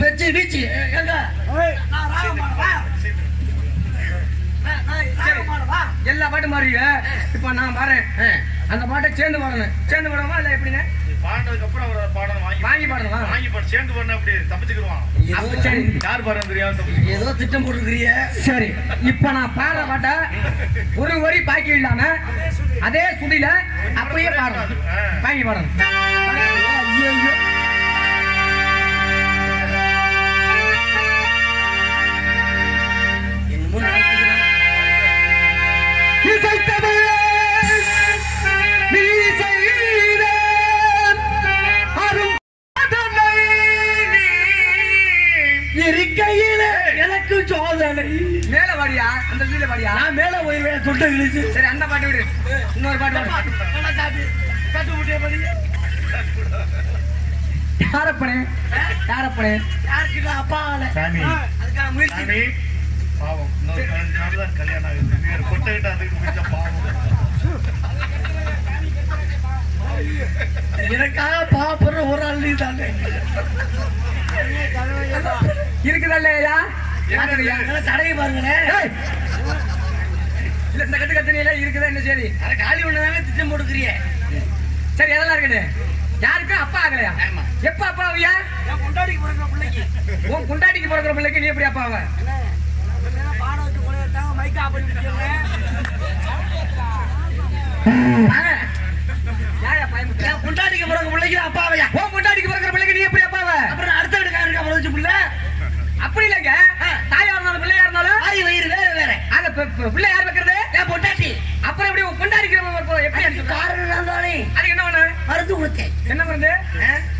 பேச்சு வீச்சு எல்லா பாட்டும் பாருங்க. இப்ப நான் பாறேன், அந்த பாட்டை சேர்ந்து பாடணும். சேர்ந்து பாடணுமா இல்ல எப்படின்னு பாடுறதுக்கு அப்புறம் அவர் பாடணும், வாங்கி பாடணுமா? வாங்கி பாடு சேர்ந்து பாடு, அப்படி தப்பிச்சுக்குருவான். சரி, யார் பாடுறது தெரியாது, ஏதோ திட்டம் போட்டுருக்கிறிய. சரி, இப்ப நான் பாடுற பாட்ட ஒரு வரி பாக்கி இல்லாம அதே சுடியில அப்படியே பாடணும். வாங்கி பாடணும். ஐயோ இருக்கையில எனக்கு சோதனை. மேல வாடியா, அந்த சீல வாடியா. நான் மேல போய் தொட்ட கிழிச்சு. சரி, அந்த பாட்டு விடு. இன்னொரு பாட்டு யாரப்பனே யாரப்பனே யாருக்கிட்ட அப்பா சாமி அதுக்கான முயற்சி. பாவம், இன்னொரு 15 நாள் தான் கல்யாணம் ஆகுது. கொட்டைகிட்ட அதுக்கு முடிஞ்ச பாவம். எனக்காக பாப்படுற ஒரு ஆள் நீ தானே இருக்குதா இல்லையா? தடவை பாருங்களேன். இல்ல, இந்த கத்து கத்தனையில இருக்குதா என்ன? சரி, காலி ஒண்ணுதானே திட்டம் போட்டுக்கிறிய. சரி, அதெல்லாம் இருக்குது. யாருக்கும் அப்பா ஆகலையா? எப்ப அப்பா ஆவியா? என் கொண்டாடிக்கு பிறக்கிற பிள்ளைக்கு. உன் குண்டாடிக்கு பிறக்கிற பிள்ளைக்கு நீ எப்படி அப்பா ஆவ? பாடம் வச்சு கொலையாட்டாங்க, மைக்கா பண்ணி குண்டாடிக்கு பிறகு பிள்ளைக்கு அப்பாவையா? உன் குண்டாடிக்கு பிறக்கிற பிள்ளைக்கு நீ எப்படி அப்பா ஆவ? அப்புறம் அடுத்த வீட்டுக்காரருக்கு அப்புறம் வச்சு பிள்ளை அப்படி இல்லைங்க. தாயா இருந்தாலும் பிள்ளையா இருந்தாலும் ஆய் வயிறு வேற வேற. அத பிள்ளை யார் வைக்கிறது? என் பொண்டாட்டி. அப்புறம் எப்படி கொண்டாடிக்கிற எப்படி காரணம் நான் தானே. அதுக்கு என்ன பண்ண? மருந்து கொடுத்தேன். என்ன மருந்து?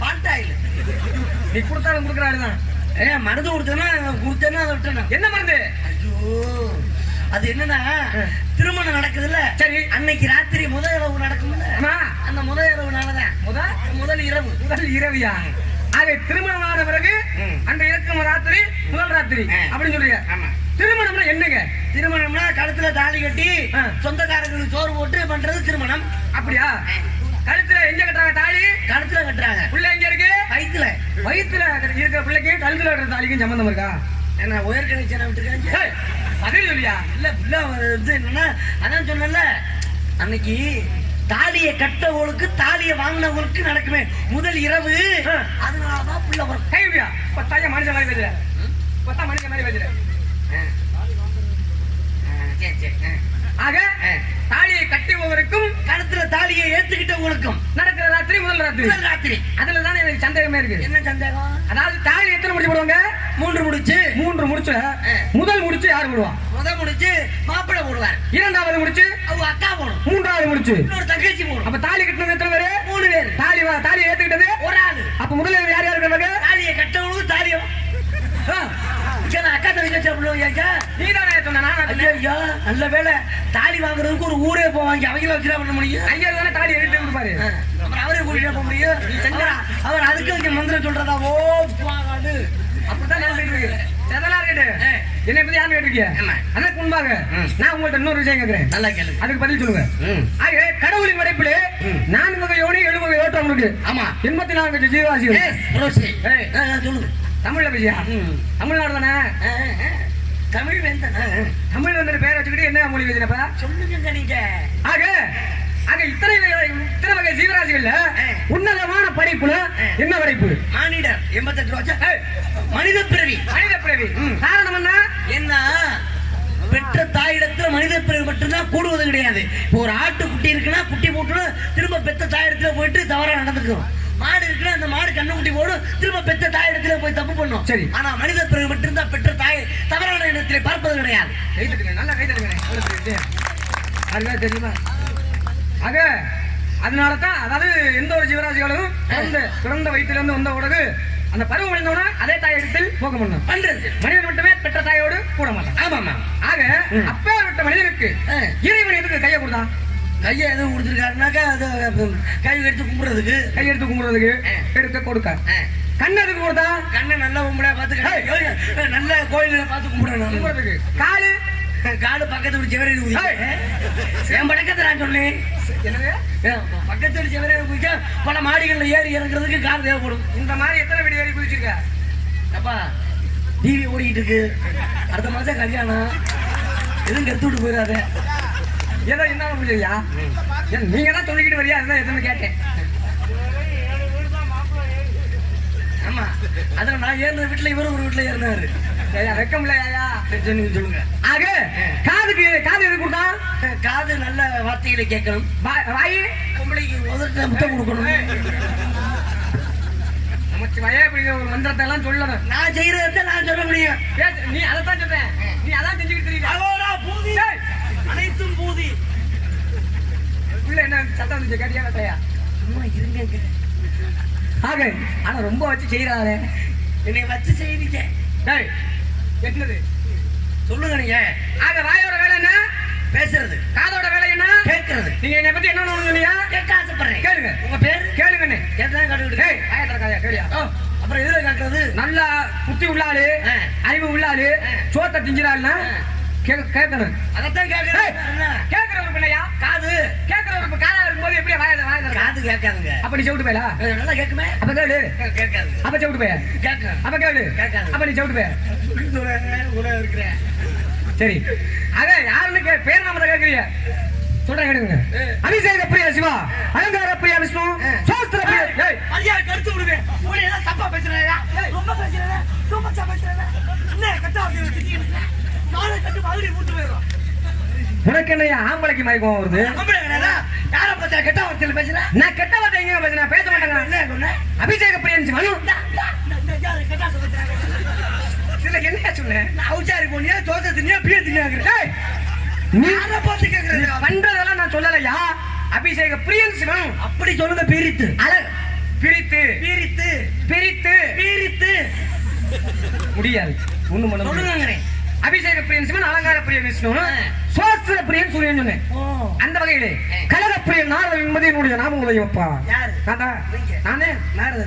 பால்டாயில். நீ கொடுத்தாலும் கொடுக்குறாருதான். மருந்து கொடுத்தேன்னா அதை விட்டேன். என்ன மருந்து? ஐயோ, அது என்னன்னா திருமணம் நடக்குதுல்ல. சரி, அன்னைக்கு ராத்திரி முதல் இரவு நடக்கும்ல. அந்த முதல் இரவுனாலதான் முதல் இரவியா? ஆக திருமணம் ஆன பிறகு அந்த இருக்கும் ராத்திரி முதல் ராத்திரி அப்படின்னு சொல்றீங்க. திருமணம்னா என்னங்க? திருமணம்னா கழுத்துல தாலி கட்டி சொந்தக்காரங்களுக்கு சோறு போட்டு பண்றது திருமணம். அப்படியா? கழுத்துல எங்க கட்டுறாங்க தாலி? கழுத்துல கட்டுறாங்க. புள்ள எங்க இருக்கு? வயித்துல. வயித்துல இருக்கிற பிள்ளைக்கு கழுத்துல கட்டுற தாலிக்கும் சம்பந்தம் இருக்கா? என்ன உயர் கணேசனை விட்டுருக்காங்க? அதே சொல்லியா? இல்ல புள்ள இது என்னன்னா, அதான் சொன்னல அன்னைக்கு தாலியை கட்டவங்களுக்கு தாலியை வாங்கினவங்களுக்கு நடக்குமே முதல் இரவு. அதனாலதான் புள்ள வரும். கைவியா? பத்தாயிரம் மனுஷன் மாதிரி பேசுற. 10 மனுஷன் மாதிரி பேசுற. ஆக தாலியை கட்டியவருக்கும் கழுத்துல தாலியை ஏத்துக்கிட்டவங்களுக்கும் நடக்கிற ராத்திரி முதல் ராத்திரி. அதுலதான் எனக்கு சந்தேகமே இருக்கு. என்ன சந்தேகம்? அதாவது தாலி எத்தனை முடிச்சு போடுவாங்க? 3 முடிச்சு. 3 முடிச்சு. முதல் முடிச்சு யாரு போடுவா? முதல் முடிச்சு மாப்பிள்ளை போடுவார். இரண்டாவது முடிச்சு அவங்க அக்கா போடும். மூன்றாவது முடிச்சு இன்னொரு தங்கச்சி போடும். அப்ப தாலி கட்டினது எத்தனை பேரு? 3 பேர். தாலியை ஏத்துக்கிட்டது ஒரு ஆளு. அப்ப முதல்ல யார் யாரு இருக்காங்க? தாலியை கட்டவங்களுக்கு தாலியை அக்கா தங்கச்சி நீதானே சொன்ன? ஐயோ, நல்ல வேலை. தாலி வாங்குறதுக்கு ஒரு ஊரே போவாங்க. அவங்கள வச்சுதான் பண்ண முடியும். ஐயா தானே தாலி எடுத்து கொடுப்பாரு. அப்புறம் அவரே கூட்டிட்டு போக முடியும். அவர் அதுக்கு இங்க மந்திரம் சொல்றதா? ஓ போகாது. அப்படித்தான் அதெல்லாம் இருக்கட்டு. என்னை பத்தி யாரு கேட்டிருக்கீங்க? அதற்கு முன்பாக நான் உங்கள்ட்ட இன்னொரு விஷயம் கேட்கிறேன். நல்லா கேளு. அதுக்கு பதில் சொல்லுங்க. கடவுளின் படைப்பில் 4 வகை யோனி 7 வகை ஓட்டம் இருக்கு. ஆமா, 84 ஜீவராசிகள். சொல்லுங்க. தமிழ்ல பேசியா? தமிழ்நாடு தானே? தமிழ் வேந்தன். தமிழ் வந்து பேரை வச்சுக்கிட்டு என்ன மொழி பேசுறப்ப சொல்லுங்க நீங்க. ஆக இத்தனை வகை ஜீவராசிகள்ல உன்னதமான படைப்புல என்ன படைப்பு? மானிடர். 88 ரூபா மனித பிறவி. காரணம் என்ன? பெற்ற தாயிடத்துல மனித பிறவி மட்டும்தான் கூடுவது கிடையாது. இப்போ ஒரு ஆட்டு குட்டி இருக்குன்னா குட்டி போட்டு திரும்ப பெற்ற தாயிடத்துல போயிட்டு தவறா நடந்துக்கும். மாடு இருக்குன்னா அந்த மாடு கண்ணுக்குட்டி போடும், திரும்ப பெற்ற தாயிடத்துல போய் தப்பு பண்ணும். சரி, ஆனா மனித பிறகு மட்டும்தான் பெற்ற தாய் தவறான இடத்திலே பார்ப்பது கிடையாது. நல்லா கைதட்டுங்க. தெரியுமா? ஆக அதனாலதான் அதாவது எந்த ஒரு ஜீவராசிகளும் பிறந்த வயிற்றுல இருந்து வந்த உடகு அந்த பருவம் முடிந்தோட அதே தாயிடத்தில் போக முடியும். மனிதன் மட்டுமே பெற்ற தாயோடு கூட மாட்டான். ஆமா. ஆக அப்பேற்பட்ட மனிதனுக்கு இறைவன் எதுக்கு கையை கொடுத்தான்? கையை எதுவும் கொடுத்துருக்காருனாக்கா அது கையெடுத்து கும்பிடுறதுக்கு எடுக்க கொடுக்க. கண்ணு எதுக்கு கொடுத்தா? கண்ணை நல்ல கும்பிட பார்த்து நல்ல கோயில பார்த்து கும்பிடுறதுக்கு. காலு பக்கத்து வீடு செவரே என் பழக்கத்தை நான் சொன்னேன். பக்கத்து வீடு செவரே குதிக்க பல மாடிகள்ல ஏறி இறங்குறதுக்கு கால் தேவைப்படும். இந்த மாதிரி எத்தனை வீடு ஏறி குதிச்சிருக்க? அப்பா டிவி ஓடிக்கிட்டு இருக்கு, அடுத்த மாசம் கல்யாணம், எதுவும் கெடுத்து விட்டு போயிடாத. ஏதோ என்ன முடியா நீங்க தான் சொல்லிக்கிட்டு வரியா, அதுதான் எதுன்னு கேட்டேன். ஆமா, அதான் நான் ஏறின வீட்டுல இவரும் ஒரு வீட்டுல ஏறினாரு. வெக்கம் இல்லையா? நீங்க சொல்லுங்க. ஆக காது எது கொடுத்தா? காது நல்ல வார்த்தைகளை கேட்கணும், வாயு பொம்பளைக்கு உதட்ட முத்தம் கொடுக்கணும். நமக்கு வய அப்படிங்கிற ஒரு மந்திரத்தை எல்லாம் சொல்லணும். நான் செய்யறத நான் சொல்ல முடியும். நீ அதைத்தான் சொல்றேன், நீ அதான் செஞ்சுக்கிட்டு தெரியல. அனைத்தும் பூதி. உள்ள என்ன சத்தம் வந்துச்சு கேட்டியா கட்டையா? சும்மா இருங்க. ஆக ஆனா ரொம்ப வச்சு செய்யறாரு, என்னை வச்சு செய்வீங்க. என்னது சொல்லுங்க நீங்க. ஆக வாயோட வேலை என்ன? பேசுறது. காதோட வேலை என்ன? கேட்கறது. நீங்க என்னை பத்தி என்ன சொன்னீங்க? கேட்க ஆசைப்படுறேன். கேளுங்க. உங்க பேரு கேளுங்கண்ணே. கேட்டுதான் காட்டுக்கிட்டு. வாயத்திறக்காதயா கேளியா? அப்புறம் எதுல காட்டுறது? நல்லா புத்தி உள்ளாளு, அறிவு உள்ளாளு, சோத்த திஞ்சிராள்னா கேட்கணும். அதைத்தான் கேட்கறேன். கேட்கறவரு பிள்ளையா? காது கேட்கறவரு காதா இருக்கும்போது எப்படி வாய காது கேட்காதுங்க. அப்ப நீ செவிட்டு போயலா? நல்லா கேட்குமே. அப்ப கேளு. கேட்காது. அப்ப செவிட்டு போய. கேட்காது. அப்ப கேளு. கேட்காது. அப்ப நீ செவிட்டு போய. கூட இருக்கிறேன். சரி, அத யாருன்னு பேர் நாம கேட்கறீங்க? சொல்றேன் கேளுங்க. அபிஷேக பிரியா சிவா, அலங்கார பிரியா விஷ்ணு, சாஸ்திர பிரியா. ஐயா கருத்து விடுவேன். உங்களை எல்லாம் தப்பா பேசுறேயா? ரொம்ப பேசுறேன். ரொம்ப தப்பா பேசுறேன். என்ன கட்டா வச்சிருக்கீங்க? நாளை கட்டு மாதிரி மூட்டு போயிடும். உனக்கு என்ன ஆம்பளைக்கு மயக்கம் வருது? யார பத்தியா கெட்ட வார்த்தையில பேசுற? நான் கெட்ட வார்த்தை எங்க பேசுறேன்? பேச மாட்டேங்க. என்ன சொன்ன? அபிஷேக பிரியன் சிவா. என்ன சொன்னேன்? அவுச்சாரி போனியா, தோசை தினியா, பிய தினியா? நீ யார பார்த்து கேக்குறது? பண்றதெல்லாம் நான் சொல்லலையா? அபிஷேக பிரியன் சிவன் அப்படி சொல்லுங்க. பிரித்து பிரித்து பிரித்து பிரித்து பிரித்து முடியாது. ஒண்ணு பண்ண சொல்லுங்க. அபிஷேக பிரியன் சிவன், அலங்கார பிரியன் விஷ்ணு, சாஸ்திர பிரியன் சூரியன் சொன்னேன். அந்த வகையிலே கலக பிரியன் நாரதன் என்பது என்னுடைய நாம உதயப்பா. நானே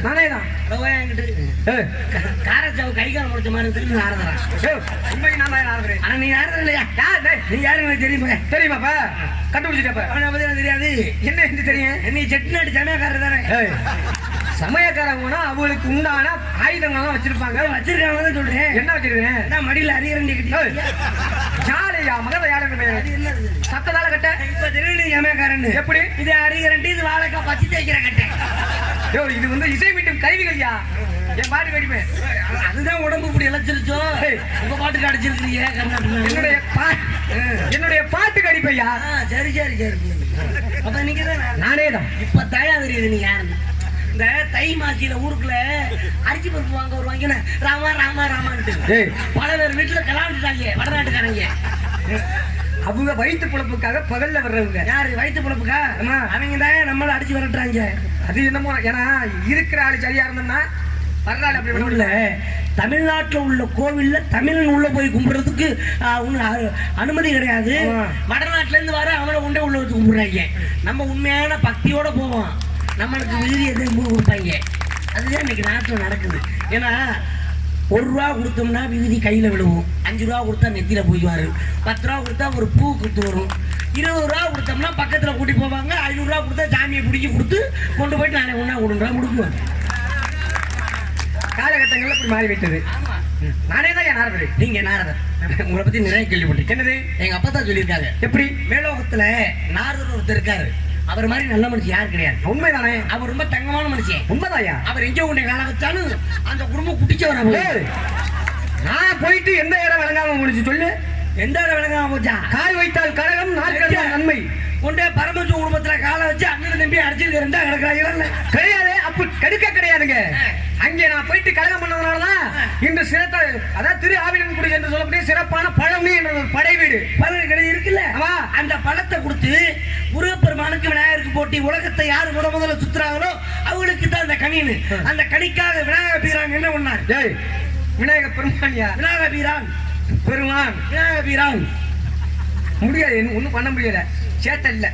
நானே தான். காரச்சாவு கை காலம் முடிச்ச மாதிரி இருக்கு. நாரதரா உண்மை நான் தான் நாரதரேன். ஆனா நீ நாரதன் இல்லையா? நீ யாரு எனக்கு தெரியுமா? தெரியுமாப்பா? கண்டுபிடிச்சிட்டப்ப எனக்கு தெரியாது. என்ன என்று தெரியும்? நீ செட்டிநாடு சமயக்காரர் தானே? சமயக்காரங்கன்னா அவங்களுக்கு உண்டான ஆயுதங்கள்லாம் வச்சிருப்பாங்க. வச்சிருக்காங்க சொல்றேன். என்ன வச்சிருக்கேன்? நான் மடியில அரியரண்டி கட்டி ஜாலியா மகத யாரும் சத்ததால கட்ட. இப்ப திருநெல்வேலி சமயக்காரன் எப்படி? இது அரியரண்டி, இது வாழைக்காய் பச்சி தேய்க்கிற கட்டை. இது வந்து இசை மீட்டும் கருவிகள்யா. என் பாட்டு கடிப்பேன். அதுதான் உடம்பு இப்படி இழைச்சிருச்சோ. உங்க பாட்டுக்கு அடிச்சிருக்கீங்க. என்னுடைய பாட்டு கடிப்பையா. சரி சரி சரி. அப்ப நீங்க தான். நானே தான். இப்ப தயா தெரியுது நீ யாருன்னு. இந்த தை மாசியில ஊருக்குள்ள அரிசி பருப்பு வாங்க வருவாங்க. ராமா ராமா ராமான்ட்டு பல பேர் வீட்டுல கலாண்டுட்டாங்க வடநாட்டுக்காரங்க. அவங்க வயிற்று பொழப்புக்காக பகல்ல வர்றவங்க. யாரு வயிற்று பொழப்புக்கா? அவங்க தான் நம்மள அடிச்சு விரட்டுறாங்க. அது என்னமோ ஏன்னா இருக்கிற ஆளு சரியா இருந்தோம்னா வரலாறு அப்படி இல்ல. தமிழ்நாட்டுல உள்ள கோவில்ல தமிழன் உள்ள போய் கும்பிடுறதுக்கு அனுமதி கிடையாது. வடநாட்டுல இருந்து வர அவனை உண்டே உள்ள வச்சு கும்பிடுறாங்க. நம்ம உண்மையான பக்தியோட போவோம். நம்மளுக்கு விருதி எதுவும் கொடுப்பாங்க. அதுதான் இன்னைக்கு நாட்டில் நடக்குது. ஏன்னா 1 ரூபா கொடுத்தோம்னா விகுதி கையில விழுவும். 5 ரூபா கொடுத்தா நெத்தியில போய்வாரு. 10 ரூபா கொடுத்தா ஒரு பூ கொடுத்து வரும். 20 ரூபா கொடுத்தோம்னா பக்கத்துல கூட்டி போவாங்க. 500 ரூபா கொடுத்தா சாமியை பிடிச்சி கொடுத்து கொண்டு போயிட்டு நானே ஒன்னா கொடுங்க முடுக்குவேன். காலகட்டங்கள்ல இப்படி மாறி விட்டது. நானே தான் நாரதர். நீங்க நாரதர். உங்களை பத்தி நிறைய கேள்விப்பட்டிருக்கேன். என்னது? எங்க அப்பா தான் சொல்லியிருக்காங்க. எப்படி? மேலோகத்துல நாரதர் ஒருத்தர் இருக்காரு. அவர் மாதிரி நல்ல மனுஷன் யாரு கிடையாது. உண்மைதானே? அவர் ரொம்ப தங்கமான மனுஷன். உண்மைதாயா? அவர் எங்க உன்னை கால வச்சாலும் அந்த குடும்பம் குட்டிச்சவர. நான் போயிட்டு எந்த இடம் விளங்காம முடிச்சு சொல்லு. எந்த இடம் விளங்காம போச்சா? கால் வைத்தால் கழகம், நாட்கள் நன்மை. கொண்டே பரமசு குடும்பத்துல காலை வச்சு அண்ணன் தம்பி அடிச்சிருக்கிறா கிடக்குறாங்க. கிடையாது. அப்ப கடுக்க கிடையாதுங்க. அங்கே நான் போயிட்டு கழகம் பண்ணதுனாலதான் இன்று சிறத்த அதாவது திரு ஆவினன்குடி என்று சொல்லக்கூடிய சிறப்பான பழனி என்ற ஒரு படை வீடு கடை இருக்குல்ல. அந்த பழத்தை கொடுத்து முருகப்பெருமானுக்கு விநாயகருக்கு போட்டி உலகத்தை யாரு முதல்ல சுத்துறாங்களோ அவங்களுக்கு தான் அந்த கணினு. அந்த கணிக்காக விநாயக பீரான் என்ன பண்ணார்? விநாயக பெருமானியா? விநாயக பீரான் பெருமான் விநாயக பீரான் முடியாது. ஒண்ணும் பண்ண முடியல. சேட்டை இல்ல.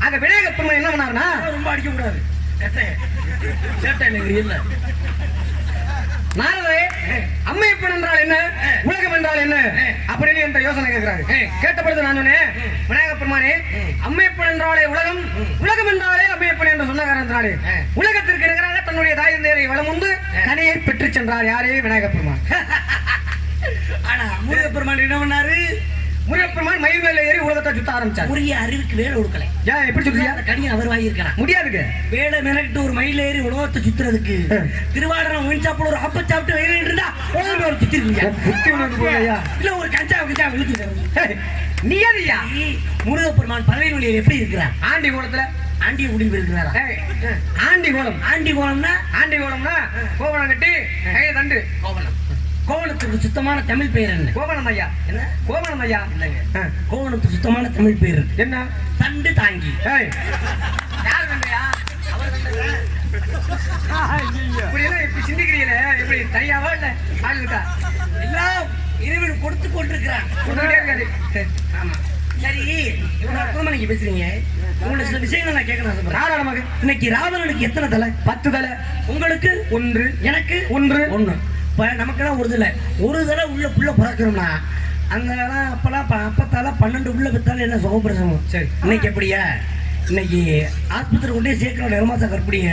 அங்க விநாயக பெருமான் என்ன பண்ணாருன்னா ரொம்ப அடிக்க கூடாது. சேட்டை இல்ல. நாரதே அம்மையப்பன் என்றால் என்ன, உலகம் என்றால் என்ன அப்படின்னு என்ற யோசனை கேட்கிறாரு. கேட்டபொழுது நான் சொன்னேன், விநாயக பெருமானே அம்மையப்பன் என்றாலே உலகம், உலகம் என்றாலே அம்மையப்பன் என்று சொன்ன காரணத்தினாலே உலகத்திற்கு இருக்கிறாங்க தன்னுடைய தாய் தந்தையரை வலம் வந்து கனியை பெற்று சென்றார். யாரே? விநாயகப் பெருமான். ஆனா முருகப்பெருமான் என்ன பண்ணாரு? முருகப்பெருமான் மயில் மேல ஏறி உலகத்தை சுத்த ஆரம்பிச்சார். உரிய அறிவுக்கு வேலை கொடுக்கல. ஏன் எப்படி சொல்றியா? அந்த கனி அவர் வாங்கியிருக்கிறார். முடியாதுங்க. வேலை மெனக்கிட்டு ஒரு மயில் ஏறி உலகத்தை சுத்துறதுக்கு திருவாடனம் ஒயின் சாப்பிட ஒரு ஆப்ப சாப்பிட்டு வயிறு இருந்தா உலகம் ஒரு சுத்தி இருக்கீங்க. இல்ல ஒரு கஞ்சா விழுத்து நீ யாரியா? முருகப்பெருமான் பறவை மொழியில் எப்படி இருக்கிறார்? ஆண்டி கோலத்துல ஆண்டி குடியில் இருக்கிறாரா? ஆண்டி கோலம். ஆண்டி கோலம்னா கோவணம் கட்டி கையில தண்டு. கோவணம். கோவணத்துக்கு சுத்தமான தமிழ் பெயர் என்ன? கோவணம் ஐயா. என்ன கோவணம் ஐயா? இல்லைங்க, கோவணத்துக்கு சுத்தமான தமிழ் பெயர் என்ன? தண்டு தாங்கி. யார் தண்டையா? இப்படி எல்லாம் எப்படி சிந்திக்கிறீங்களே? எப்படி தனியாவா இல்ல ஆளுக்கா? எல்லாம் இறைவன் கொடுத்து கொண்டிருக்கிறான். இருக்காரு. ஆமா. சரி, இவ்வளவு அற்புதமா நீங்க பேசுறீங்க. உங்களை சில விஷயங்கள் நான் கேட்கணும் ஆசைப்படுறேன். தாராளமாக. இன்னைக்கு ராவணனுக்கு எத்தனை தலை? 10 தலை. உங்களுக்கு 1, எனக்கு 1. இப்ப நமக்கெல்லாம் ஒரு தலை உள்ள புள்ள பிறக்கிறோம்னா அந்த அப்பெல்லாம் அப்பத்தால 12 உள்ள பெற்றாலும் என்ன சுகப்பிரசவம். சரி, இன்னைக்கு எப்படியா? இன்னைக்கு ஆஸ்பத்திரி கொண்டே சேர்க்கிற நிறமாசா கற்பிடிங்க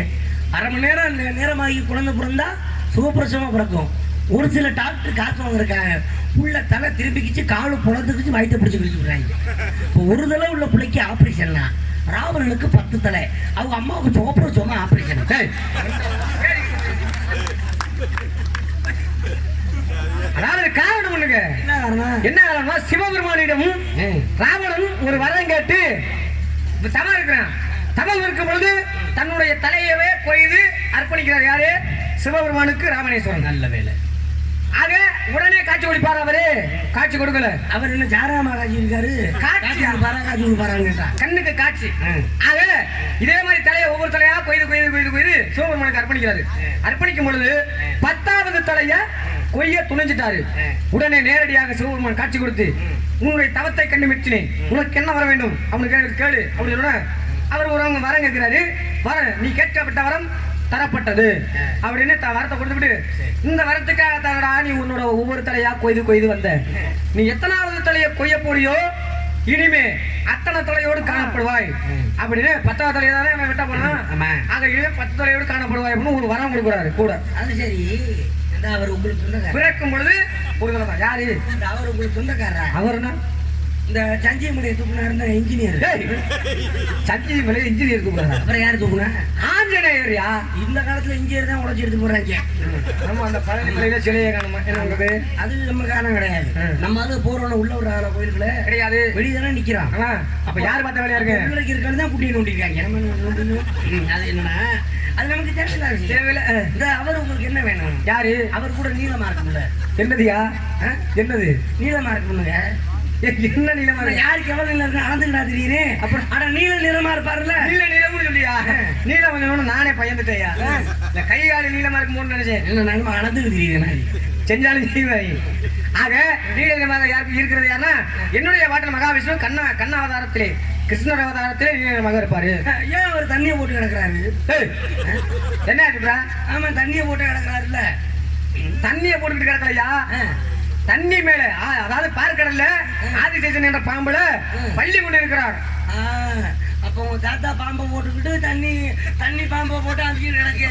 1/2 மணி நேரமாகி குழந்தை பிறந்தா சுகப்பிரசவமா பிறக்கும். ஒரு சில டாக்டர் காசு வாங்கிருக்காங்க, உள்ள தலை திரும்பிக்கிச்சு காலு புலத்துக்குச்சு வயிற்ற பிடிச்சி கிழிச்சு விடுறாங்க. இப்போ ஒரு தலை உள்ள பிள்ளைக்கு ஆபரேஷன்னா ராவணனுக்கு 10 தலை. அவங்க அம்மாவுக்கு சுகப்பிரசவமா ஆபரேஷன். அதாவது காரணம் ஒண்ணுங்க. என்ன காரணம்னா சிவபெருமானிடம் ராவணன் ஒரு வரம் கேட்டு தவம் இருக்கிறான். தவம் இருக்கும் பொழுது தன்னுடைய தலையவே கொய்து அர்ப்பணிக்கிறார். யாரு? சிவபெருமானுக்கு ராமணேஸ்வரன். நல்ல வேலை. ஆக உடனே காட்சி கொடுப்பார். அவரு காட்சி கொடுக்கல. அவர் என்ன ஜாராமா காட்சி இருக்காரு? காட்சி கொடுப்பாராங்க. கண்ணுக்கு காட்சி. ஆக இதே மாதிரி தலையை ஒவ்வொரு தலையா கொய்து சிவபெருமானுக்கு அர்ப்பணிக்கிறாரு. அர்ப்பணிக்கும் பொழுது 10வது தலைய கொய்ய துணிஞ்சிட்டாரு. உடனே நேரடியாக சிவபெருமான் காட்சி கொடுத்து உன்னுடைய தவத்தை கண்டு மெச்சினேன், உனக்கு என்ன வர வேண்டும் அவனுக்கு கேளு அப்படின்னு அவர் ஒரு வரம் கேட்கிறாரு. வர நீ கேட்கப்பட்ட வரம் தரப்பட்டது அப்படின்னு வரத்தை கொடுத்துட்டு இந்த வரத்துக்காக தரடா நீ உன்னோட ஒவ்வொரு தலையா கொய்து வந்த. நீ எத்தனாவது தலையை கொய்ய போறியோ இனிமே அத்தனை தலையோடு காணப்படுவாய் அப்படின்னு 10வது தலையை தானே விட்ட போனான். ஆக இனிமே 10 தலையோடு காணப்படுவாய் அப்படின்னு ஒரு வரம் கொடுக்குறாரு கூட. அது சரி, அவர் உங்களுக்கு சொந்தக்காரர். பிறக்கும் பொழுது ஒரு தலை தான். யாரு? அவர் உங்களுக்கு சொந்தக்காரரா? அவர்னா இந்த சஞ்சீவமலையை தூக்குனாருன்னா இன்ஜினியர். சஞ்சீவமலை இன்ஜினியர் தூக்குறாரு. அப்புறம் யாரு தூக்குனா? ஆஞ்சநேயர்யா. இந்த காலத்துல இன்ஜினியர் தான் உழைச்சி எடுத்து போறாங்க. நம்ம அந்த பழனி மலையில சிலையை காணுமா? என்ன அது நம்ம காரணம் கிடையாது. நம்ம அது போறோம் உள்ள ஒரு கோயிலுக்குள்ள கிடையாது, வெளியதானே நிக்கிறான். அப்ப யாரு பார்த்த வேலையா இருக்கு? உங்களுக்கு இருக்கான்னு தான் குட்டி நோண்டிருக்காங்க. அது என்னன்னா அது நமக்கு தேவையில்லை. இந்த அவர் உங்களுக்கு என்ன வேணும்? யாரு? அவர் கூட நீளமா இருக்கும்ல. என்னதுயா? என்னது நீளமா இருக்குமுங்க? என்ன நீளமா? யாருக்கு எவ்வளவு நீளம் இருக்கு அளந்துக்கிட்டா தெரியுது. அப்புறம் ஆனா நீள நிறமா இருப்பாருல்ல. நீள நிறம்னு சொல்லியா? நீளம் கொஞ்சம் நானே பயந்துட்டேயா. இந்த கை காலு நீளமா இருக்குமோன்னு நினைச்சேன். என்ன நம்ம அளந்துக்கு தெரியுது செஞ்சாலும் செய்வாய். ஆக நீள நிறமாக யாருக்கு இருக்கிறது யாருன்னா என்னுடைய வாட்டல் மகாவிஷ்ணு கண்ண அவதாரத்திலே கிருஷ்ணர் அவதாரத்திலே நீளமாக இருப்பாரு. ஏன் அவர் தண்ணியை போட்டு கிடக்குறாரு? என்ன இருக்குறா? ஆமா, தண்ணியை போட்டு கிடக்குறாருல்ல. தண்ணியை போட்டுக்கிட்டு கிடக்கலையா? தண்ணி மேல அதாவது பார்க்கடல்ல ஆதிசேஷன் என்ற பாம்புல பள்ளி கொண்டு இருக்கிறார். அப்ப உங்க தாத்தா பாம்பை போட்டுக்கிட்டு தண்ணி பாம்பை போட்டு அங்கே கிடக்கு.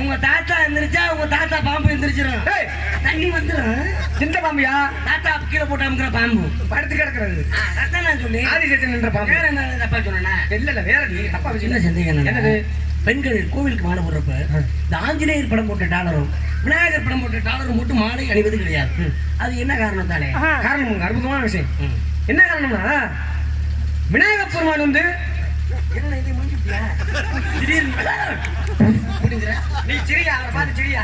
உங்க தாத்தா எந்திரிச்சா உங்க தாத்தா பாம்பு எந்திரிச்சிடும். தண்ணி வந்துடும். சின்ன பாம்பியா? தாத்தா கீழே போட்டு அமுக்கிற பாம்பு படுத்து கிடக்குறது. அதான் நான் சொல்லி ஆதிசேஷன் என்ற பாம்பு. வேற என்ன தப்பா சொன்னா? இல்ல வேற தப்பா சின்ன சந்தேகம். என்னது? பெண்கள் கோவிலுக்கு மாலை போடுறப்ப இந்த ஆஞ்சநேயர் படம் போட்ட டாலரும் விநாயகர் படம் போட்ட டாலரும் போட்டு மாலை அணிவது கிடையாது. அது என்ன காரணத்தாலே? காரணம் அற்புதமான விஷயம். என்ன காரணம்னா விநாயகர் பெருமான் வந்து நீ சிரியா அவரை பார்த்து சிரியா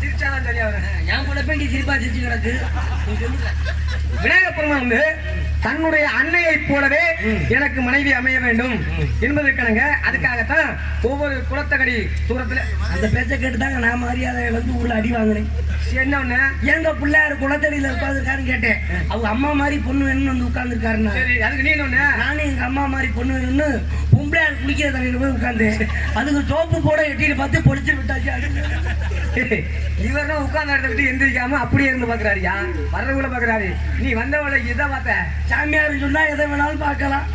சிரிச்சாதான் சரியா என் கூட போய் நீ சிரிப்பா சிரிச்சு கிடக்கு. விநாயகர் பெருமான் வந்து தன்னுடைய அன்னையை போலவே எனக்கு மனைவி அமைய வேண்டும் என்பதற்காக அதுக்காகத்தான் ஒவ்வொரு குளத்தகடி தூரத்துல அந்த பேச்சை கேட்டுதாங்க நான் மரியாதை வந்து உள்ள அடி வாங்கினேன். என்ன ஒண்ணு எங்க பிள்ளையார் குளத்தடியில உட்காந்துருக்காருன்னு கேட்டேன். அவங்க அம்மா மாதிரி பொண்ணு வேணும்னு வந்து உட்கார்ந்துருக்காருன்னா அதுக்கு நீ ஒண்ணு நானும் எங்க அம்மா மாதிரி பொண்ணு வேணும்னு பொம்பளையார் குளிக்கிற தண்ணியில போய் உட்காந்து அதுக்கு சோப்பு போட எட்டிட்டு பார்த்து பொடிச்சு விட்டாச்சு. இவர் தான் உட்கார்ந்து இடத்துல எந்திரிக்காம அப்படியே இருந்து பாக்குறாருயா. வர்றவங்கள பாக்குறாரு. நீ வந்தவளை இதை பார்த்த சாமியார் சொன்னா எதை வேணாலும் பார்க்கலாம்.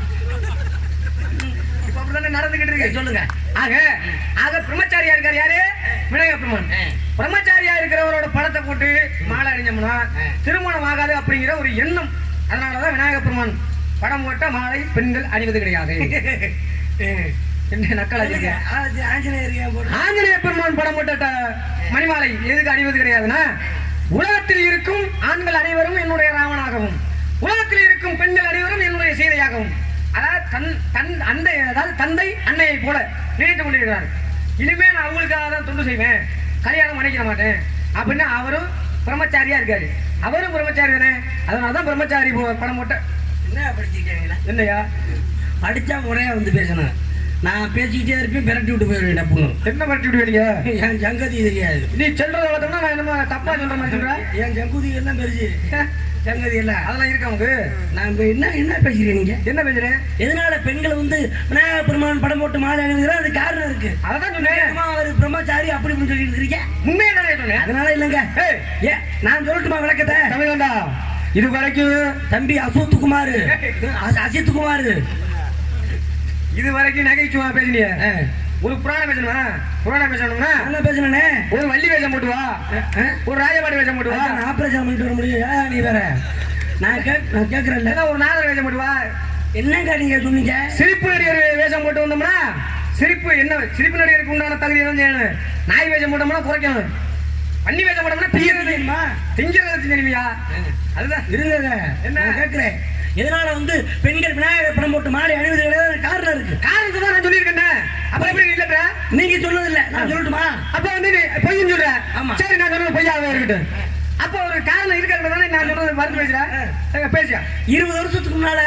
இப்ப அப்படித்தானே நடந்துகிட்டு இருக்கு. சொல்லுங்க. ஆக ஆக பிரம்மச்சாரியா இருக்கார் யாரு? விநாயக பெருமான். பிரம்மச்சாரியா இருக்கிறவரோட படத்தை போட்டு மாலை அணிஞ்சோம்னா திருமணம் ஆகாது அப்படிங்கிற ஒரு எண்ணம். அதனாலதான் விநாயக பெருமான் படம் போட்ட மாலை பெண்கள் அணிவது கிடையாது. ஆஞ்சநேய பெருமான் படம் போட்ட மணிமாலை எதுக்கு அணிவது கிடையாதுன்னா, உலகத்தில் இருக்கும் ஆண்கள் அனைவரும் என்னுடைய ராமனாகவும், உலகத்தில் இருக்கும் பெண்கள் அனைவரும் என்னுடைய சீதையாகவும், அதாவது தந்தை அன்னையை போல நினைத்துக் கொண்டிருக்கிறார். இனிமே நான் அவங்களுக்காக தான் தொண்டு செய்வேன், கல்யாணம் பண்ணிக்க மாட்டேன் அப்படின்னு அவரும் பிரம்மச்சாரியா இருக்காரு. அவரும் பிரம்மச்சாரி தானே, அதனாலதான் பிரம்மச்சாரி படம் போட்ட. என்ன படிச்சிருக்கீங்களா? என்னையா படிச்சா முறையா வந்து பேசணும். நான் பேசிக்கிட்டே இருப்பேன், விரட்டி விட்டு போயிடுவேன். என்ன விரட்டி விடுவீங்க? என் சங்கதி தெரியாது. நீ சொல்றத பார்த்தோம்னா நான் என்ன தப்பா சொல்ற மாதிரி சொல்றேன். என் சங்குதி எல்லாம் பெருசு, சங்கதி எல்லாம் அதெல்லாம் இருக்கு அவங்க. நான் என்ன பேசுறேன்? நீங்க என்ன பேசுறேன்? எதனால பெண்கள் வந்து விநாயக பெருமான் படம் போட்டு மாலை அணிகிறார்? அது காரணம் இருக்கு. அதான் சொன்னேன், அவர் பிரம்மச்சாரி அப்படி சொல்லிட்டு இருக்கீங்க. உண்மையை தானே சொன்னேன். அதனால இல்லைங்க. நான் சொல்லட்டுமா விளக்கத்தை? தமிழ்ண்டா இது வரைக்கும் தம்பி அசோத்துக்குமார், அசித்துக்குமார் இது வரைக்கும் நகைச்சுவா பேசினிய. ஒரு புராணம் பேசணுமா? புராணம் பேசணும்னா என்ன பேசணும்னே? ஒரு வள்ளி வேஷம் போட்டு வா, ஒரு ராஜபாடி வேஷம் போட்டு வா. ஆபரேஷன் பண்ணிட்டு வர முடியும். நீ வேற நான் கேட்கறேன். ஒரு நாதர் வேஷம் போட்டு வா. என்னங்க நீங்க சொன்னீங்க? சிரிப்பு நடிகர் வேஷம் போட்டு வந்தோம்னா சிரிப்பு என்ன, சிரிப்பு நடிகருக்கு உண்டான தகுதி தான் செய்யணும். நாய் வேஷம் போட்டோம்னா குறைக்கணும். பண்ணி வேஷம் போட்டோம்னா திங்கிறது தெரியுமா? அதுதான் இருங்க. என்ன கேட்கிறேன், எதனால வந்து பெண்கள் விநாயகர் படம் போட்டு மாலை அணிவது காரணம் இருக்கு. காரணத்தை தான் நான் சொல்லியிருக்கேன். அப்ப எப்படி இல்ல நீங்க சொன்னது இல்ல, நான் சொல்லட்டுமா? அப்ப வந்து பொய்யும் சொல்ற. ஆமா, சரி, நான் சொன்னது பொய்யாவே இருக்கட்டும். அப்ப ஒரு காரணம் இருக்கிறதானே நான் சொன்னது மருந்து பேசுறேன். பேசியா 20 வருஷத்துக்கு முன்னால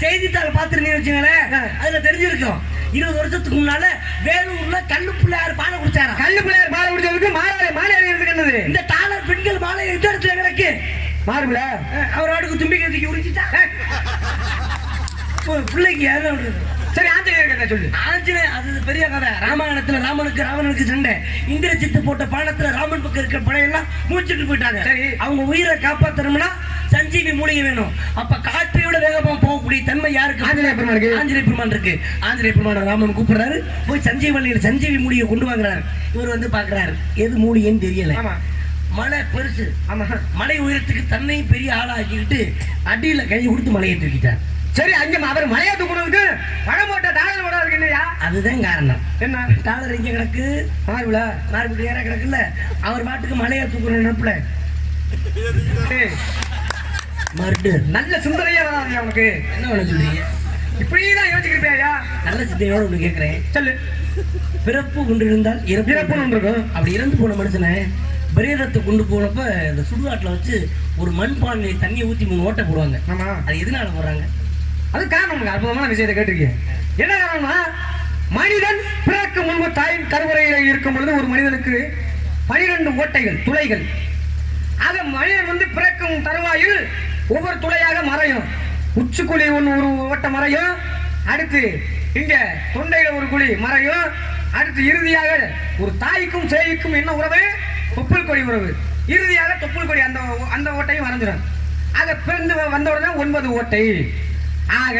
செய்தித்தாள் பாத்துருந்தீங்கன்னு வச்சுங்களேன், அதுல தெரிஞ்சிருக்கும். 20 வருஷத்துக்கு முன்னால வேலூர்ல கல்லு பிள்ளையார் பாலை குடிச்சாரா? கல்லு பிள்ளையார் பாலை குடிச்சதுக்கு மாலை அணியறதுக்கு என்னது? இந்த டாலர் பெண்கள் மாலை எந்த இடத்துல கிடக்கு? மாறுபல அவரோட தும்பி கத்திக்கு உரிச்சிட்டா பிள்ளைக்கு யாரும். சரி, ஆஞ்சநேயர் கதை சொல்லு. ஆஞ்சநேயர் அது பெரிய கதை. ராமாயணத்துல ராவனுக்கு சண்டை. இந்திரஜித்து போட்ட பாலத்துல ராமன் பக்கம் இருக்கிற படையெல்லாம் மூச்சுட்டு போயிட்டாங்க. சரி, அவங்க உயிரை காப்பாத்தணும்னா சஞ்சீவி மூலிகை வேணும். அப்ப காற்றையோட வேகமா போகக்கூடிய தன்மை யாருக்கு? ஆஞ்சநேய பெருமான் இருக்கு. ஆஞ்சநேய பெருமான ராமன் கூப்பிடுறாரு, போய் சஞ்சீவி மூலிகை கொண்டு வாங்குறாரு. இவர் வந்து பாக்குறாரு, எது மூலிகைன்னு தெரியல. மலை பெருசு, மலை உயரத்துக்கு தன்னை பெரிய ஆளாக்கிக்கிட்டு அடியில கை கொடுத்து மலையை தூக்கிட்டார். சரி, அங்க அவர் மலையை தூக்குறதுக்கு பழம் போட்ட டாலர் போட இருக்கு இல்லையா? அதுதான் காரணம். என்ன டாலர் இங்க கிடக்கு, மார்பிள் ஏற கிடக்குல்ல, அவர் பாட்டுக்கு மலையை தூக்குற நினைப்புல மறுட்டு நல்ல சிந்தனையா வராது. அவனுக்கு என்ன வேணும் சொல்றீங்க? இப்படிதான் யோசிக்கிறீயா? நல்ல சிந்தனையோட ஒண்ணு கேட்கிறேன், சொல்லு. பிறப்பு கொண்டு இருந்தால் இறப்பு ஒன்று இருக்கும். அப்படி இறந்து போன மனுஷனை பிரேதத்தை கொண்டு போனப்ப இந்த சுடுகாட்டுல வச்சு ஒரு மண்பானை தண்ணியை ஊத்தி 3 ஓட்டை போடுவாங்க. அது எதனால போடுறாங்க? அது காரணம். அற்புதமான விஷயத்தை கேட்டிருக்கீங்க. என்ன காரணம்னா, மனிதன் பிறக்கு முன்பு தாயின் கருவறையில் இருக்கும் பொழுது ஒரு மனிதனுக்கு 12 ஓட்டைகள், துளைகள். ஆக மனிதன் வந்து பிறக்கும் தருவாயில் ஒவ்வொரு துளையாக மறையும். உச்சுக்குழி ஒரு ஓட்ட மறையும், அடுத்து இங்க தொண்டையில ஒரு குழி மறையும், அடுத்து இறுதியாக ஒரு தாய்க்கும் சேய்க்கும் என்ன உறவு? தொப்புள் கொடி உறவு. இறுதியாக தொப்புள் கொடி அந்த ஓட்டையும் வரைஞ்சிடும். ஆக பிறந்து வந்த உடனே 9 ஓட்டை. ஆக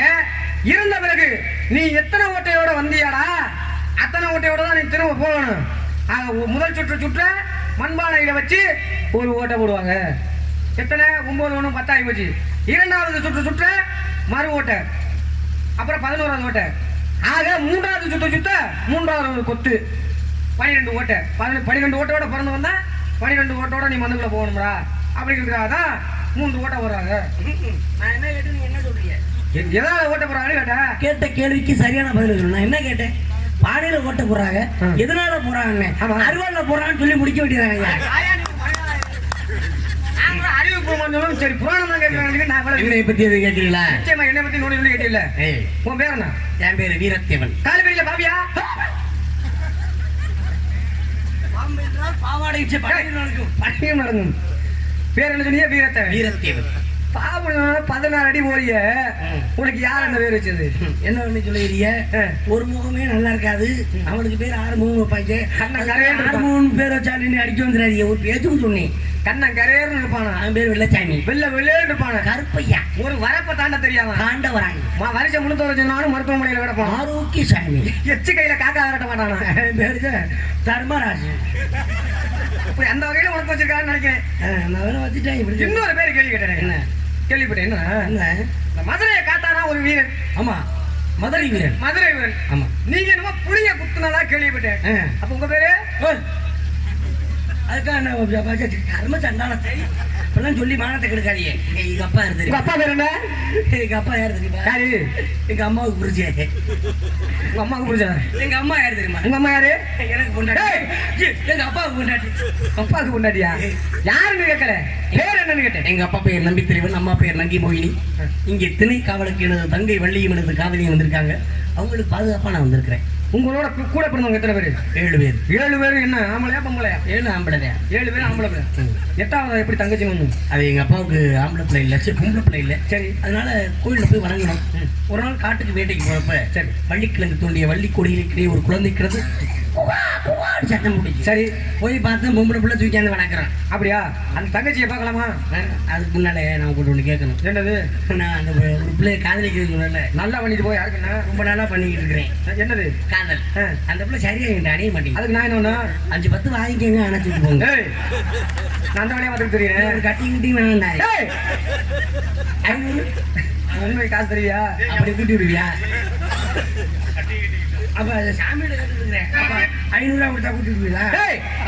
இருந்த பிறகு நீ எத்தனை ஓட்டையோட வந்தியாடா, அத்தனை ஓட்டையோட தான் நீ திரும்ப போகணும். ஆக முதல் சுற்ற மண்பானையில வச்சு ஒரு ஓட்டை போடுவாங்க. எத்தனை? 9 1 10 ஆகி போச்சு. இரண்டாவது சுற்ற மறு ஓட்டை, அப்புறம் 11வது ஓட்டை. ஆக மூன்றாவது சுத்த 3வது கொத்து 12 ஓட்டை. 12 ஓட்டோட பிறந்து வந்தா 12 ஓட்டோட நீ மண்ணுக்குள்ள போகணும்டா. அப்படிங்கிறதுக்காக தான் 3 ஓட்டை போடுறாங்க. நான் என்ன கேட்டு நீங்க என்ன சொல்றீங்க? எதாவது ஓட்ட போறாங்கன்னு கேட்டேன். கேட்ட கேள்விக்கு சரியான பதில் சொல்லணும். நான் என்ன கேட்டேன்? பானையில ஓட்ட போடுறாங்க, எதனால போறாங்க? அருவாள்ல போறாங்கன்னு சொல்லி முடிக்க வேண்டியதாங்க. அறிவு பூர்வம். சரி, புராணம் தான் கேட்கறாங்க. நான் என்னை பத்தி எது கேட்கிறீங்களா? நிச்சயமா என்னை பத்தி நோடி சொல்லி கேட்டீங்களா? உன் பேர் என்ன? என் பேரு வீரத்தேவன். காலப்பெரிய பாவியா? பாவாடை நடக்கும். பேர் என்ன சொன்னீங்க? வீரத்தேவன். பாபு 16 அடி போறிய உனக்கு யார் என்ன பேர் வச்சது? என்ன பண்ணி சொல்லுறீங்க? ஒரு முகமே நல்லா இருக்காது, அவனுக்கு பேர் ஆறுமுகம் வைப்பாங்க. ஆறுமுகம் பேர் வச்சா நீ அடிக்க வந்துடாதீங்க. ஒரு பேச்சுக்கு சொன்னேன், கண்ணன் கரையர்னு இருப்பானா? அவன் பேர் வெள்ளச்சாமி. வெள்ளையேன்னு இருப்பான கருப்பையா. ஒரு வரப்ப தாண்ட தெரியாம தாண்ட வராங்க. வருஷம் முழுத்தோட சொன்னாலும் மருத்துவமனையில கிடப்பான். ஆரோக்கியசாமி. எச்சு கையில காக்கா கட்ட மாட்டானா? பேரு தர்மராஜ். இப்ப அந்த வகையில உனக்கு வச்சிருக்கான்னு நினைக்கிறேன். வச்சுட்டேன். இப்படி இன்னொரு பேர் கேள்வி கேட்டேன். என்ன கேள்விப்பட்டேன்? என்ன மதுரையை காத்தானா ஒரு வீரன்? ஆமா, மதுரை வீரன். மதுரை வீரன். ஆமா. நீங்க என்னமோ புளிய குத்துனதா கேள்விப்பட்டேன். அப்ப உங்க பேரு? அதுக்காக என்ன கர்ம சண்டாளத்தை இப்பெல்லாம் சொல்லி மானத்தை கெடுக்காதீங்க. எங்க அப்பா யாரு தெரியும்? அப்பா பேர் என்ன? எங்க அப்பா யாரு தெரியுமா? யாரு? எங்க அம்மாவுக்கு புரிஞ்சு. உங்க அம்மாவுக்கு புரிஞ்சா? எங்க அம்மா யாரு தெரியுமா? உங்க அம்மா யாரு? எனக்கு பொண்டாட்டி. எங்க அப்பாவுக்கு பொண்டாட்டி. அப்பாவுக்கு பொண்டாட்டியா? யாருன்னு கேட்கல, பேர் என்னன்னு கேட்டேன். எங்க அப்பா பேர் நம்பி தெரிவன், அம்மா பேர் நங்கி மோகினி. இங்கே திணை காவலுக்கு எனது தங்கை வள்ளியும் எனது காதலியும் வந்திருக்காங்க. அவங்களுக்கு பாதுகாப்பா நான் வந்திருக்கிறேன். உங்களோட கூட பிறந்தவங்க எத்தனை பேரு? 7 பேர். 7 பேரு. என்ன ஆம்பளையா பொம்பளையா? 7 ஆம்பளையா? 7 பேரும் ஆம்பளை பிள்ளை. 8வது எப்படி தங்கச்சி ஒண்ணு? அது எங்க அப்பாவுக்கு ஆம்பளை பிள்ளை இல்ல, பொம்பளை பிள்ளை இல்ல. சரி, அதனால கோயில்ல போய் வணங்கணும். ஒரு நாள் காட்டுக்கு வேட்டைக்கு போறப்ப சரி வள்ளிக்கிழங்கு தோண்டிய வள்ளி கொடியிலே ஒரு குழந்தை கிடந்து சத்தம் முடிச்சு. சரி, போய் பார்த்து பொம்பளை பிள்ளை தூக்கியாந்து வணக்குறான். அப்படியா? அந்த தங்கச்சியை பார்க்கலாமா? அதுக்கு முன்னாலே நான் கொண்டு ஒன்று கேட்கணும். என்னது? நான் அந்த ஒரு பிள்ளைய காதலிக்கிறது நல்லா பண்ணிட்டு போய் யாருக்குன்னா ரொம்ப நாளா பண்ணிக்கிட்டு இருக்கிறேன். என்னது காதல்? அந்த பிள்ளை சரியா என்கிட்ட அடைய மாட்டேங்குது. அதுக்கு நான் என்ன 5-10 வாங்கிக்கங்க, அணைச்சிட்டு போங்க. நான் அந்த வழியா பார்த்துட்டு தெரியுறேன். கட்டி கிட்டி வேணாம். 500 உண்மை காசு தெரியா? அப்படி கூட்டி விடுவியா? அப்ப சாமியோட கேட்டுருக்கிறேன். அப்ப 500 கொடுத்தா கூட்டி விடுவீங்களா?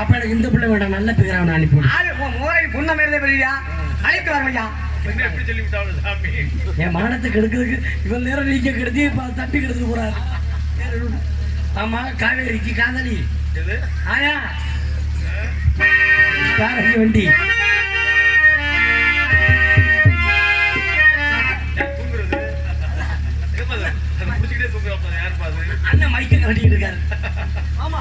அப்ப எனக்கு இந்த பிள்ளை வேண்டாம், நல்ல பேர் அவனை அனுப்பிவிடு. மோரை புண்ண மேலே பெரியா அழைத்து வரமையா? என் மானத்துக்கு எடுக்கிறதுக்கு இவன் நேரம் நீங்க கெடுத்து தப்பி கெடுத்து போறாரு. ஆமா, காவேரிக்கு காதலி ஆயா வண்டி அண்ணன் மைக்க கட்டிட்டு இருக்காரு. ஆமா,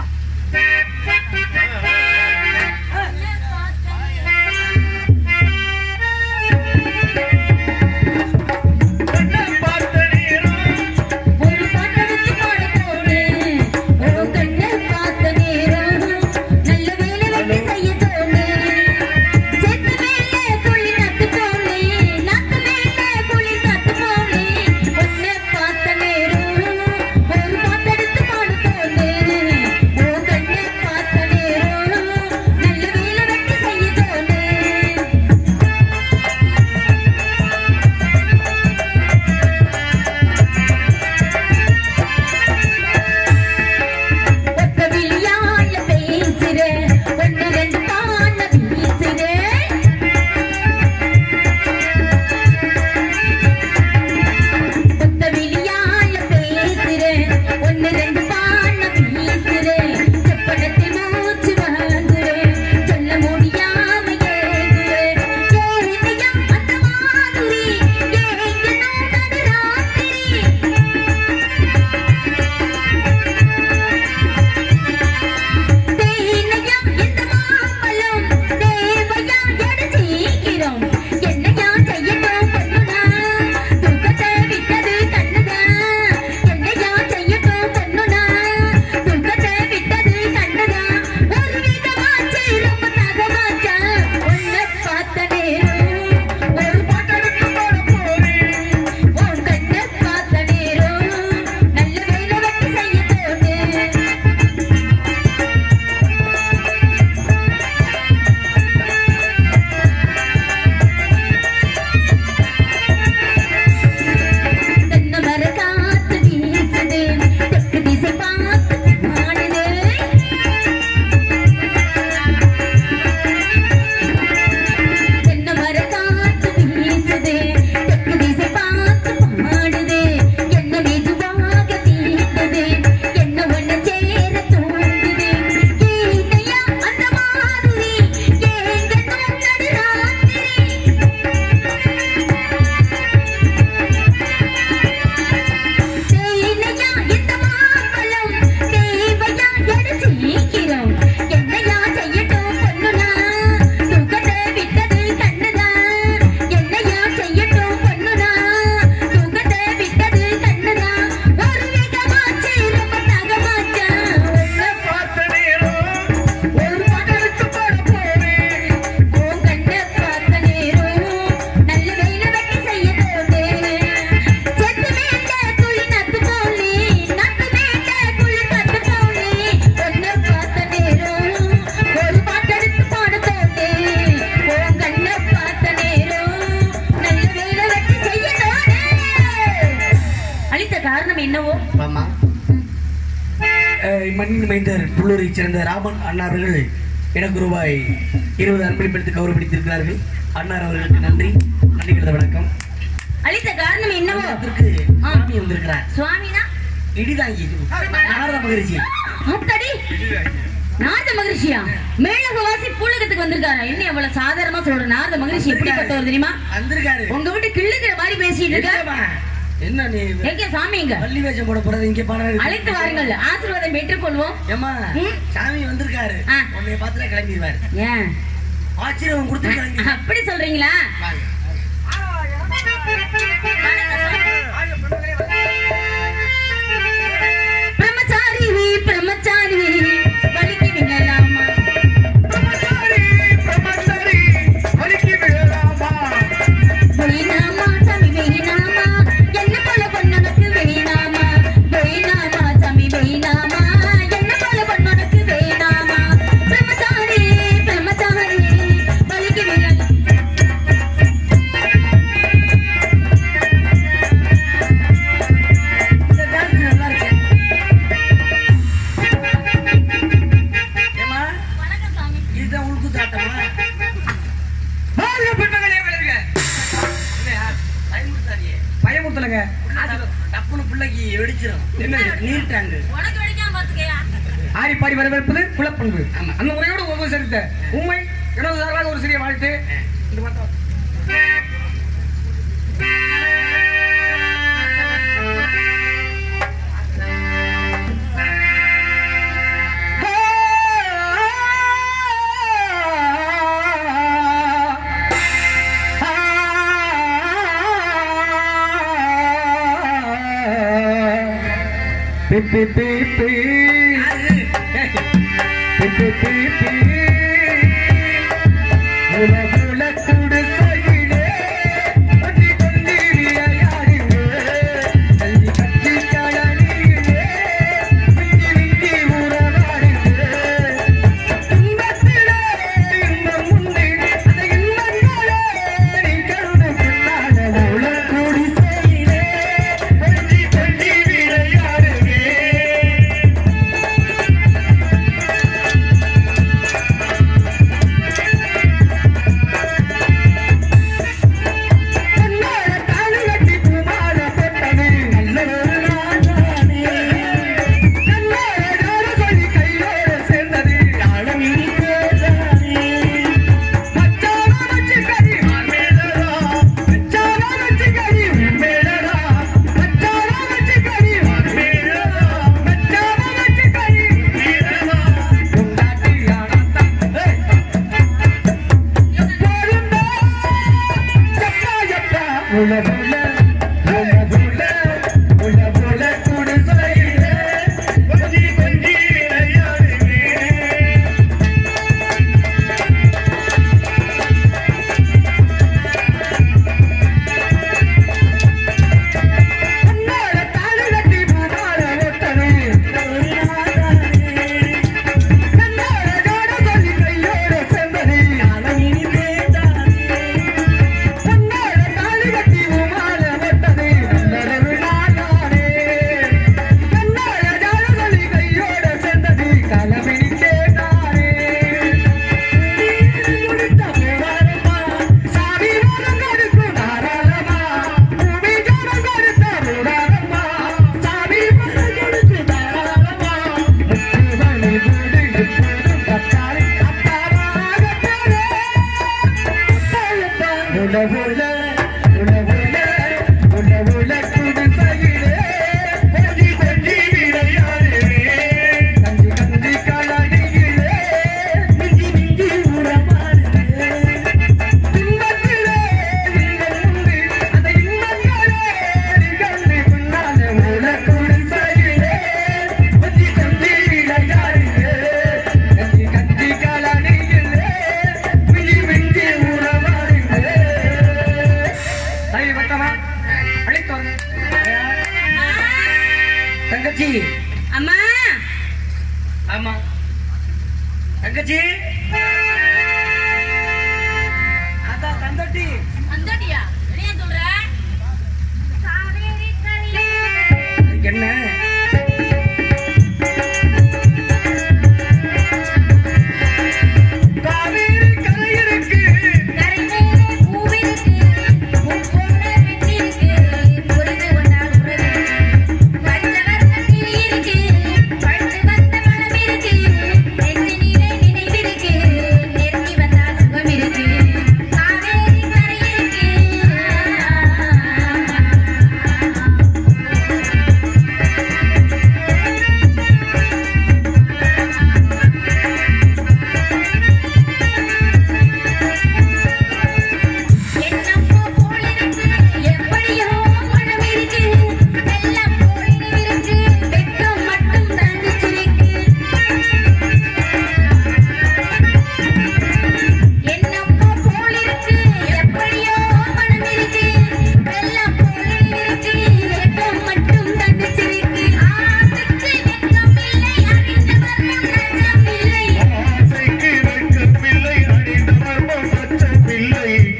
மண்ணின் மைந்தர் புள்ளூரைச் சேர்ந்த ராமன் அண்ணா அவர்கள் எனக்கு ரூபாய் 20 அன்பளிப்படுத்தி கௌரவப்படுத்தியிருக்கிறார்கள். அண்ணார் அவர்களுக்கு நன்றி. வணக்கம். அளித்த காரணம் என்னவோ அதற்கு சுவாமி வந்திருக்கிறார். சுவாமினா இடிதாங்கி நாரத மகரிஷி. முட்டடி நாரத மகரிஷியா? மேலகவாசி பூலகத்துக்கு வந்திருக்காரா? என்ன அவ்வளவு சாதாரணமா சொல்ற? நாரத மகரிஷி எப்படிப்பட்டவர் தெரியுமா? வந்திருக்காரு. உங்க வீட்டு கிள்ளுகிற மாதிரி பேசிட்டு இருக்க. என்ன நீ எங்க சாமி எங்க பள்ளி வேஷம் போட போறது? இங்க பாருங்க. அழைத்து வாருங்கள், ஆசீர்வாதம் பெற்றுக்கொள்வோம். ஏமா சாமி வந்திருக்காரு. உன்னை பார்த்துட்டு கிளம்பிடுவாரு. ஏன் ஆச்சரியம் கொடுத்து அப்படி சொல்றீங்களா? பிரம்மச்சாரி பிரம்மச்சாரி வலிக்கு விழலாமா? வேணாமா சாமி வேணாமா, என்ன போல பொண்ணனுக்கு வேணாமா? வேணாமா சாமி வேணாமா, என்ன போல பொண்ணனுக்கு வேணாமா? பிரம்மச்சாரி பிரம்மச்சாரி வலிக்கு விழலாமா? பயமுறுத்தலங்க. டப்புனு பிள்ளைக்கு வெடிச்சிடும். நீட்டாங்க ஆடி பாடி வரவேற்பது குலப்பண்பு. அந்த முறையோடு ஒவ்வொரு சரித்த உண்மை எனது சார்பாக ஒரு சிறிய வாழ்த்து.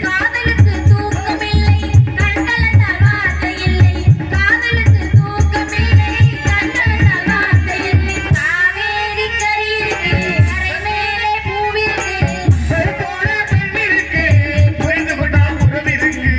காதலுக்கு தூக்கமில்லை கண்களத்தால் வார்த்தை இல்லை காதலுக்கு தூக்கமில்லை கண்களத்தால் வார்த்தை இல்லை காவேரி கரையிருக்கு கரை மேலே பூவிருக்கு ஒரு போல பெண்ணிருக்கு புரிந்து கொண்டால் உறவு இருக்கு.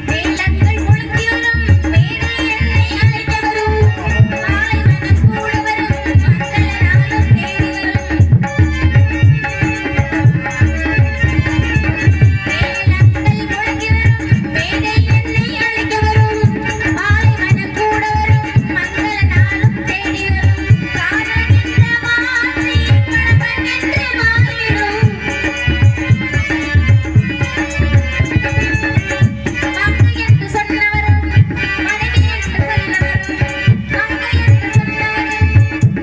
மேளங்கள் முழங்கி வரும் மேடை என்னை அழைக்க வரும் மாலை மனம் கூட வரும் மங்கள நாளும் தேடி வரும் மேளங்கள் முழங்கி வரும் மேடை என்னை அழைக்க வரும் மாலை மனம் கூட வரும் மங்கள நாளும் தேடி வரும் காதல் என்ற வார்த்தை கணவன் என்று மாறிடும் மங்கை என்று சொன்னவரும் மனைவி என்று சொல்லவரும் மங்கை என்று சொன்னவரும்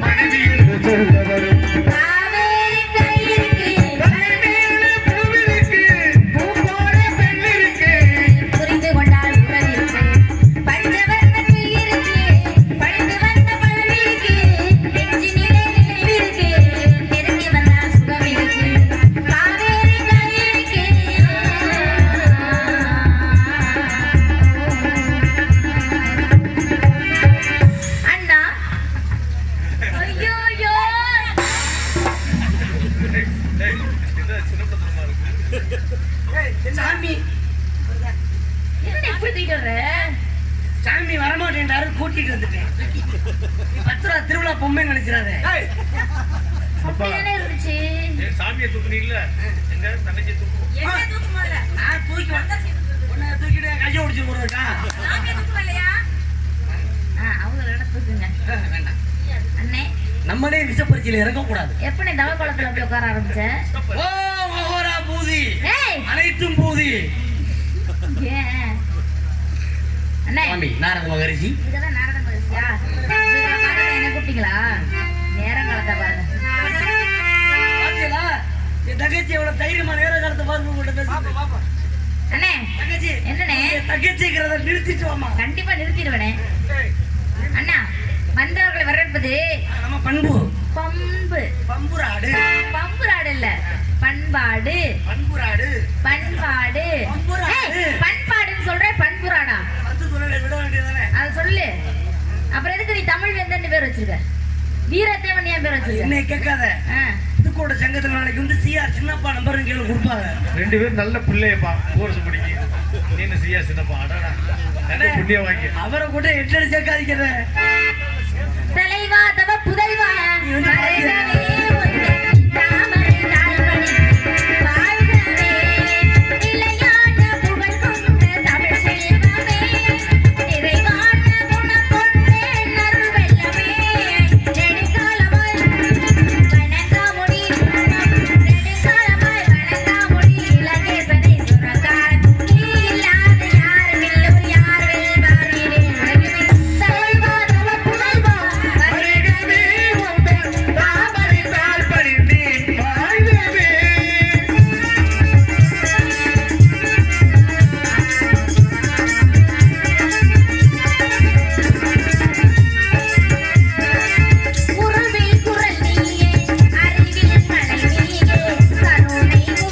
மனைவி என்று சொல்ல வரும். காவேரி கரையிருக்கு கரை மேலே பூவிருக்கு. பூ போல பெண் இருக்கு. புரிந்து கொண்டால் உறவிருக்கு பஞ்சவர்ணத்தில் இருக்கு பழிந்து வந்த பழம் இருக்கு நெஞ்சினிலே நினைவிருக்கு நெருங்கி வந்தால் சுகம் இருக்கு காவேரி கரையிருக்கு அண்ணா ஐயோ டேய், இது சின்ன படமா இருக்கு. சாமி என்ன இப்படி தூக்கிட்டு வர்ற சாமி வரமாட்டேன்டாரு கூட்டிட்டு வந்துட்டேன். நீ 10 ரூபா திருவிழா பொம்மை நினைச்சிடாத. அப்படிதானே இருந்துச்சு ஏய், சாமியை தூக்குனீங்கல்ல, எங்க தங்கச்சி தூக்கு. நான் தூக்கி உன்னை தூக்கிட்டு என் கையை ஒடிச்சு போடுறேன்டா. அவங்களோட தூக்குங்க வேண்டாம். அண்ணே நம்மளே விஷப்பரிச்சியில இறங்கக்கூடாது. எப்படி தவ குளத்துல அப்படி உட்கார ஆரம்பிச்ச ஓ மகோரா பூதி ஏய் அனைத்தும் பூதி. ஏன் அண்ணே சாமி நாரத மகரிஷி இதுதான் நாரத மகிழ்ச்சியா என்ன கூப்பிட்டீங்களா நேரம் காலத்தை பாருங்க பாத்தீங்களா என் தங்கச்சி எவ்வளவு தைரியமா நேர காலத்தை பார்த்து உங்கள்கிட்ட பேசுது. அண்ணே தங்கச்சி என்னண்ணே என் தங்கச்சிங்கிறத நிறுத்திட்டு வாமா. கண்டிப்பா நிறுத்திடுவேனே அண்ணா வந்தவர்களை வரவேற்பது நம்ம பண்பு பண்பு பம்புராடு பம்புராடு இல்ல பண்பாடு பண்புராடு பண்பாடு பண்புராடு. ஏய், பண்பாடுன்னு சொல்றேன் பண்புராடா வந்து சொல்லலை விட வேண்டியதானே. அத சொல்லு அப்புறம் எதுக்கு நீ தமிழ் வெந்தன்னு பேர் வச்சிருக்க வீரத்தேவன் ஏன் பேர் வச்சிருக்க என்னை கேட்காத. ஆ. புதுக்கோட சங்கத்துல நாளைக்கு வந்து சிஆர் சின்னப்பா நம்பர் கீழே கொடுப்பாங்க. ரெண்டு பேரும் நல்ல பிள்ளையப்பா கோர்ஸ் படிக்க. நீனு சியா சின்னப்பா அடடா நல்ல புண்ணிய வாங்கி. அவரை கூட எட்டு சேர்க்காதீங்க. தலைவா தவ புதல்வா நீ வந்து மறைந்தவே